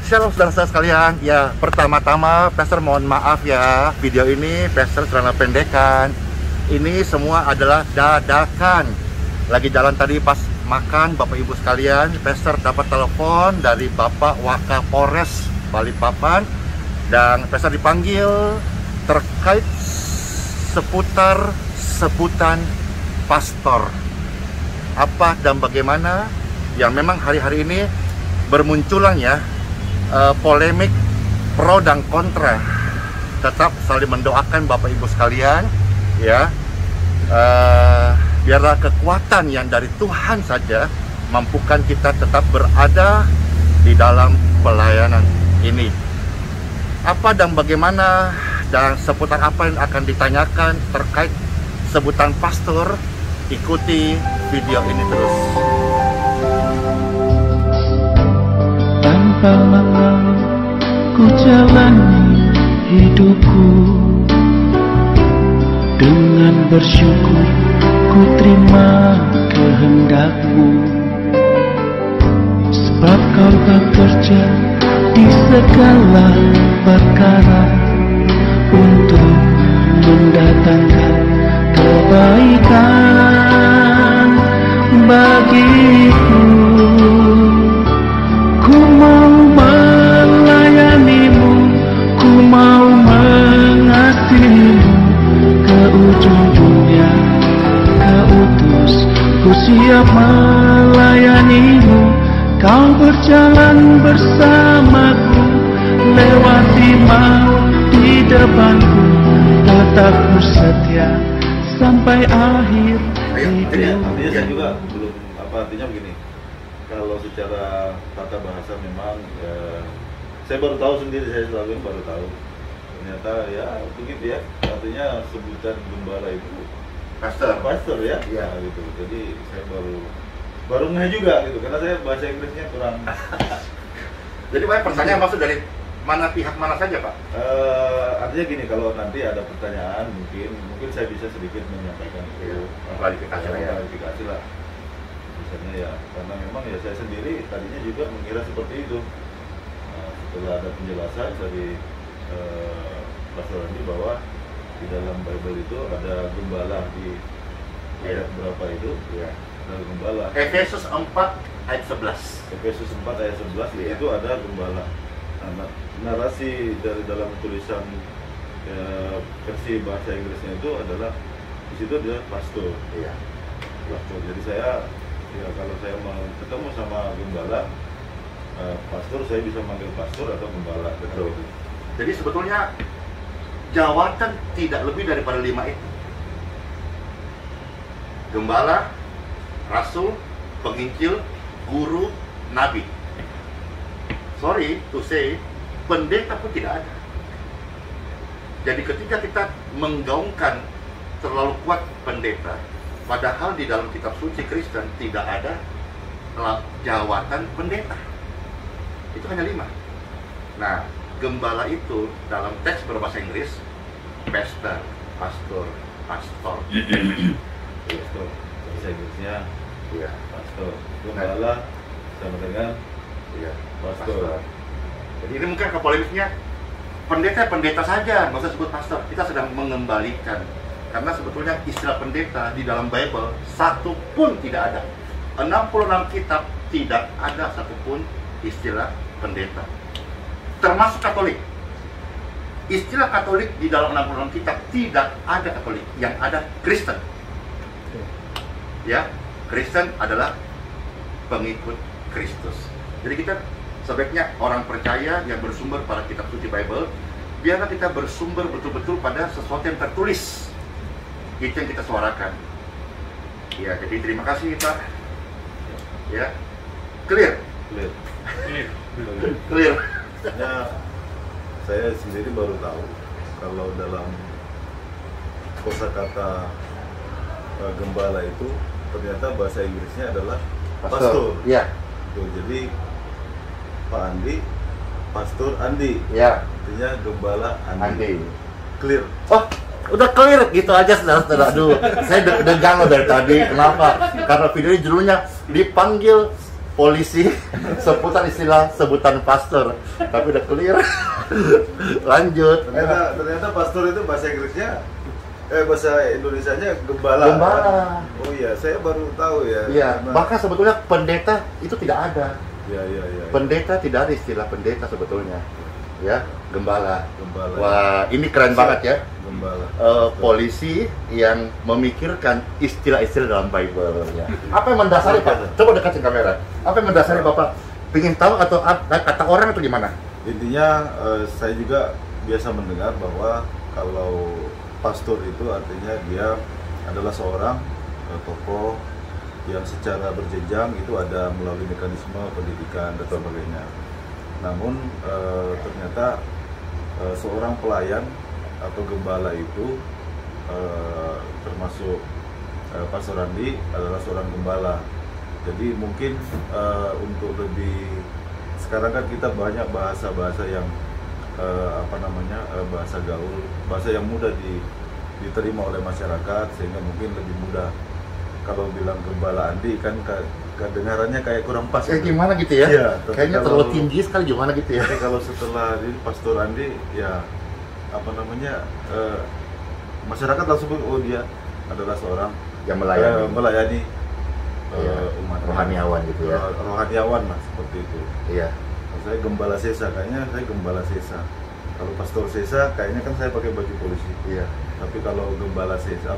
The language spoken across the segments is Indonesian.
Shalom saudara-saudara sekalian. Ya, pertama-tama Pastor mohon maaf ya, video ini Pastor celana pendekan. Ini semua adalah dadakan. Lagi jalan tadi pas makan, Bapak Ibu sekalian, Pastor dapat telepon dari Bapak Wakapolres Balikpapan dan Pastor dipanggil terkait seputar sebutan pastor. Apa dan bagaimana yang memang hari-hari ini bermunculan ya, polemik pro dan kontra. Tetap saling mendoakan Bapak Ibu sekalian ya, biarlah kekuatan yang dari Tuhan saja mampukan kita tetap berada di dalam pelayanan ini. Apa dan bagaimana dan seputar apa yang akan ditanyakan terkait sebutan pastor, ikuti video ini terus. Tanpa mengeluh ku jalani hidupku, dengan bersyukur ku terima kehendak-Mu, sebab Kau bekerja di segala perkara untuk mendatangkan kebaikan bagiku. Ku mau melayani-Mu, ku mau mengasihi-Mu, ke ujung dunia Kau utus, ku siap melayani-Mu. Kau berjalan bersamaku, lewati maut di depanku, tetap ku setia sampai akhir hidup. Artinya saya juga belum artinya begini. Kalau secara tata bahasa memang saya baru tahu sendiri, saya selalu baru tahu. Ternyata ya begitu ya. Artinya sebutan gembala itu pastor ya. Iya gitu. Jadi saya baru ngeh juga gitu, karena saya bahasa Inggrisnya kurang. Jadi banyak pertanyaan maksud dari mana pihak mana saja Pak? Artinya gini, kalau nanti ada pertanyaan mungkin saya bisa sedikit menyampaikan itu klarifikasi lah. Misalnya ya, karena memang ya saya sendiri tadinya juga mengira seperti itu. Setelah ada penjelasan dari Pastor Andi bahwa di dalam Bible itu ada gembala di ayat berapa itu? Ya, ada gembala. Efesus 4 ayat 11. Efesus 4 ayat 11 itu ada gembala. Nah, narasi dari dalam tulisan versi bahasa Inggrisnya itu adalah di situ dia pastor. Iya. Pastor. Jadi saya ya kalau saya mau ketemu sama gembala, pastor, saya bisa manggil pastor atau gembala. Betul. Jadi sebetulnya jawatan tidak lebih daripada 5 itu. Gembala, rasul, penginjil, guru, nabi. Sorry to say, pendeta pun tidak ada. Jadi ketika kita menggaungkan terlalu kuat pendeta, padahal di dalam kitab suci Kristen tidak ada jawatan pendeta. Itu hanya 5. Nah, gembala itu dalam teks berbahasa Inggris, pastor, pastor. Pastor. Bahasa Inggrisnya Iya. pastor. Gembala sama dengan pastor. Jadi ini mungkin ke polemiknya pendeta saja, nggak usah sebut pastor. Kita sedang mengembalikan, karena sebetulnya istilah pendeta di dalam Bible satu pun tidak ada. 66 kitab tidak ada satupun istilah pendeta, termasuk Katolik. Istilah Katolik di dalam 66 kitab tidak ada Katolik, yang ada Kristen. Ya, Kristen adalah pengikut Kristus. Jadi kita sebaiknya orang percaya yang bersumber pada kitab suci Bible, biarlah kita bersumber betul-betul pada sesuatu yang tertulis. Itu yang kita suarakan. Ya, jadi terima kasih Pak. Ya, clear. Ya, saya sendiri baru tahu kalau dalam kosakata gembala itu ternyata bahasa Inggrisnya adalah pastor. Ya. Tuh, jadi Pak Andi, Pastor Andi. Ya. Artinya gembala Andi. Clear. Oh, udah clear gitu aja saudara-saudara. Aduh, saya deg-degan loh dari tadi. Kenapa? Karena video ini judulnya dipanggil polisi seputar istilah sebutan pastor, tapi udah clear. Lanjut. Ternyata pastor itu bahasa Inggrisnya, bahasa Indonesianya gembala. Gembala. Oh iya, saya baru tahu ya. Iya, bahkan sebetulnya pendeta itu tidak ada. Iya. Pendeta tidak ada istilah pendeta sebetulnya. Ya, gembala. Gembala. Wah, ini keren banget ya. Gembala. Polisi yang memikirkan istilah-istilah dalam Bible ya. Apa yang mendasari Pak? Coba dekatin kamera. Apa yang mendasari Bapak? Pingin tahu atau kata orang atau gimana? Intinya saya juga biasa mendengar bahwa kalau pastor itu artinya dia adalah seorang tokoh yang secara berjenjang itu ada melalui mekanisme pendidikan dan sebagainya. Namun ternyata seorang pelayan atau gembala itu termasuk Pastor Andi adalah seorang gembala. Jadi mungkin untuk lebih, sekarang kan kita banyak bahasa-bahasa yang bahasa gaul, bahasa yang mudah diterima oleh masyarakat, sehingga mungkin lebih mudah. Kalau bilang gembala Andi kan kedengarannya kayak kurang pas. Gimana gitu ya? Iya, kayaknya terlalu tinggi sekali gimana gitu ya. Tapi kalau setelah ini Pastor Andi ya masyarakat langsung oh dia adalah seorang yang melayani umat rohaniawan gitu ya. Rohaniawan lah seperti itu. Iya. Saya gembala sesa, kayaknya saya gembala sesa. Kalau pastor sesa kayaknya kan saya pakai baju polisi. Iya. Tapi kalau gembala sesa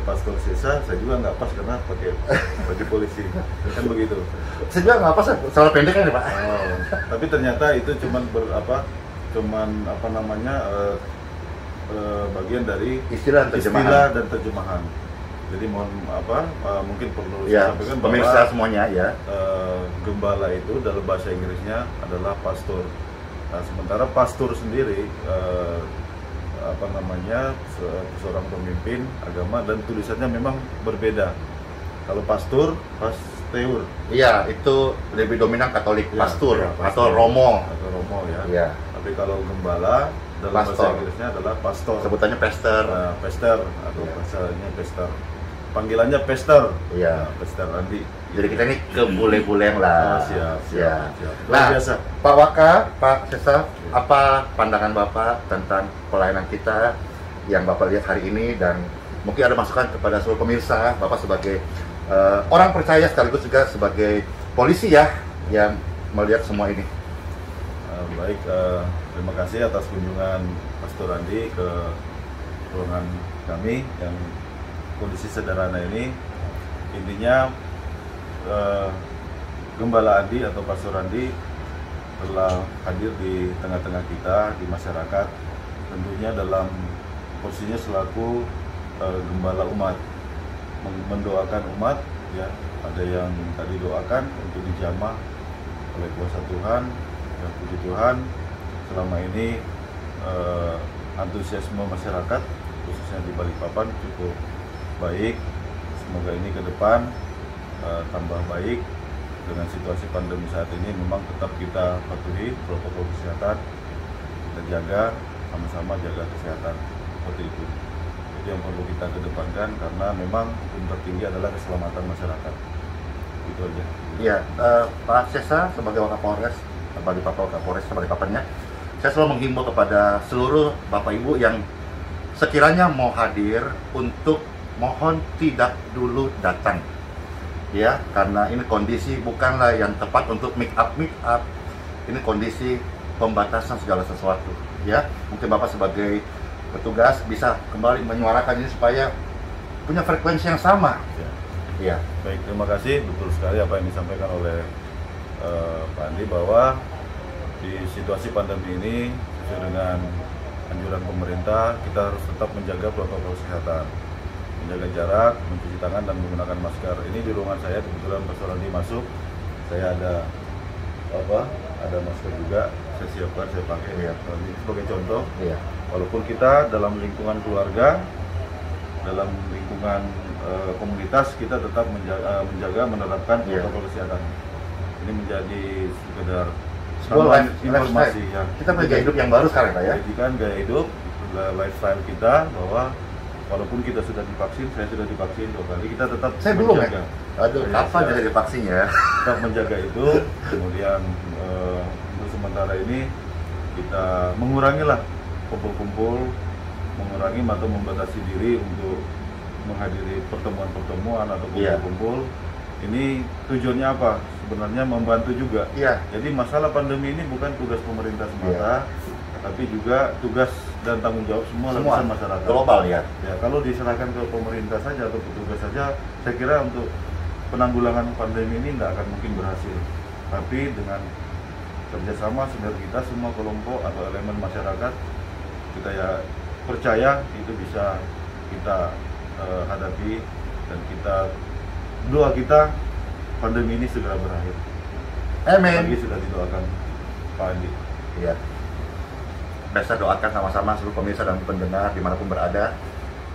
pastor sesa saya juga nggak pas karena pakai baju polisi. Kan begitu. Saya juga nggak pas, salah pendek kan ya Pak. Oh, tapi ternyata itu cuman bagian dari istilah dan terjemahan. Jadi mungkin perlu ya, saya sampaikan pemirsa semuanya ya. Gembala itu dalam bahasa Inggrisnya adalah pastor. Nah, sementara pastor sendiri seorang pemimpin agama dan tulisannya memang berbeda. Kalau pastor, pasteur. Iya, itu lebih dominan Katolik, Ya, pastor, ya, atau Romo. Atau Romo ya. Iya. Tapi kalau gembala dalam bahasa Inggrisnya adalah pastor. Sebutannya pastor. Pastor atau bahasanya pastor. Panggilannya pastor. Iya. Pastor Andi. Jadi kita ini ke bule-buleng lah. Siap. Nah, biasa. Pak Waka, Pak Sesa, apa pandangan Bapak tentang pelayanan kita yang Bapak lihat hari ini, dan mungkin ada masukan kepada seluruh pemirsa, Bapak sebagai orang percaya sekaligus juga sebagai polisi ya, yang melihat semua ini. Baik, terima kasih atas kunjungan Pastor Andi ke ruangan kami yang kondisi sederhana ini. Intinya Gembala Andi atau Pastor Andi telah hadir di tengah-tengah kita, di masyarakat, tentunya dalam posisinya selaku gembala umat, mendoakan umat ya. Ada yang tadi doakan untuk dijamah oleh kuasa Tuhan. Ya, puji Tuhan, selama ini antusiasme masyarakat khususnya di Balikpapan cukup baik. Semoga ini ke depan tambah baik. Dengan situasi pandemi saat ini memang tetap kita patuhi protokol kesehatan, kita jaga sama-sama, jaga kesehatan seperti itu. Jadi yang perlu kita kedepankan, karena memang hukum tertinggi adalah keselamatan masyarakat. Itu aja. Iya, Pak Sesa sebagai Wakapolres Balikpapannya, saya selalu menghimbau kepada seluruh Bapak Ibu yang sekiranya mau hadir untuk mohon tidak dulu datang. Ya, karena ini kondisi bukanlah yang tepat untuk make up. Ini kondisi pembatasan segala sesuatu. Ya, mungkin Bapak sebagai petugas bisa kembali menyuarakan ini supaya punya frekuensi yang sama. Ya. Baik, terima kasih. Betul sekali apa yang disampaikan oleh Pak Andi, bahwa di situasi pandemi ini sesuai dengan anjuran pemerintah, kita harus tetap menjaga protokol kesehatan, menjaga jarak, mencuci tangan, dan menggunakan masker. Ini di ruangan saya kebetulan Pastor Andi masuk, saya ada masker juga, saya siapkan, saya pakai ya. Ini sebagai contoh. Iya. Walaupun kita dalam lingkungan keluarga, dalam lingkungan komunitas, kita tetap menjaga menerapkan protokol kesehatan. Ini menjadi sekedar informasi ya. Kita punya gaya hidup yang baru sekarang, Pak ya. Jadi kan gaya hidup, lifestyle kita, bahwa walaupun kita sudah divaksin, saya sudah divaksin 2 kali, kita tetap Saya belum menjaga. Aduh, kapan jadi divaksin ya? Tetap menjaga itu. Kemudian untuk sementara ini kita mengurangilah kumpul-kumpul, mengurangi atau membatasi diri untuk menghadiri pertemuan-pertemuan atau kumpul-kumpul. Ini tujuannya apa? Sebenarnya membantu juga. Iya. Jadi masalah pandemi ini bukan tugas pemerintah semata, tapi juga tugas dan tanggung jawab semua lapisan masyarakat. Global ya. Ya, kalau diserahkan ke pemerintah saja atau petugas saja, saya kira untuk penanggulangan pandemi ini tidak akan mungkin berhasil. Tapi dengan kerjasama sinergitas semua kelompok atau elemen masyarakat, kita ya percaya itu bisa kita hadapi, dan doa kita pandemi ini segera berakhir. Amin. Lagi sudah didoakan Pak Andi. Iya. Biasa doakan sama-sama seluruh pemirsa dan pendengar dimanapun berada.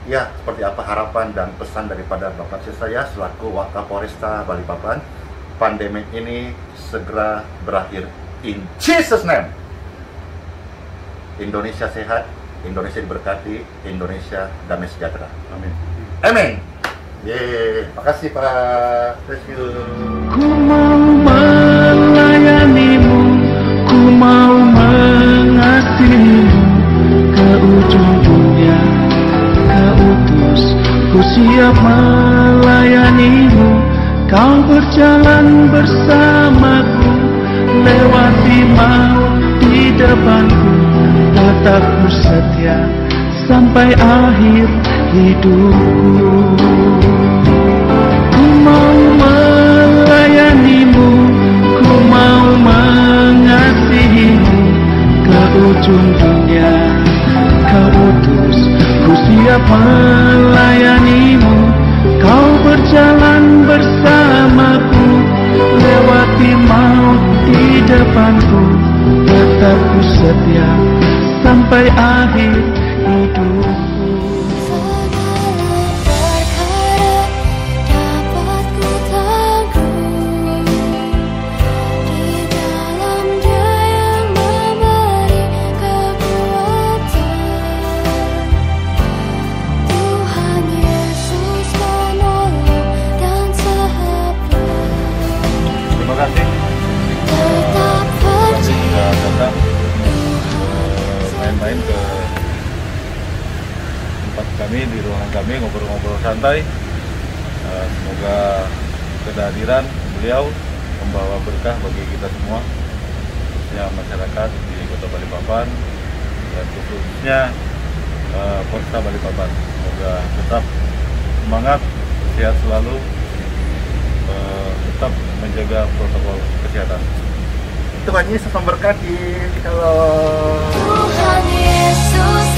Ya, seperti apa harapan dan pesan daripada Bapak saya selaku Wakapolresta Balikpapan, pandemi ini segera berakhir. In Jesus' name. Indonesia sehat, Indonesia diberkati, Indonesia damai sejahtera. Amin. Amin. Yeay, makasih Pak. Thank you. Ku mau melayanimu, ku mau mengasihimu, ke ujung dunia kau utus, ku siap melayanimu. Kau berjalan bersamaku, lewati maut di depanku, tetap ku setia sampai akhir hidupku. Ku mau melayanimu, ku mau mengasihimu, ke ujung dunia kau utus, ku siap melayanimu. Kau berjalan bersamaku, lewati maut di depanku, tetap ku setia sampai akhir hidupku. Main ke tempat kami, di ruangan kami, ngobrol-ngobrol santai. Semoga kehadiran beliau membawa berkah bagi kita semua, khususnya masyarakat di Kota Balikpapan dan khususnya Polresta Balikpapan. Semoga tetap semangat, sehat selalu, tetap menjaga protokol kesehatan. Tuhan Yesus memberkati. Kalau Tuhan Yesus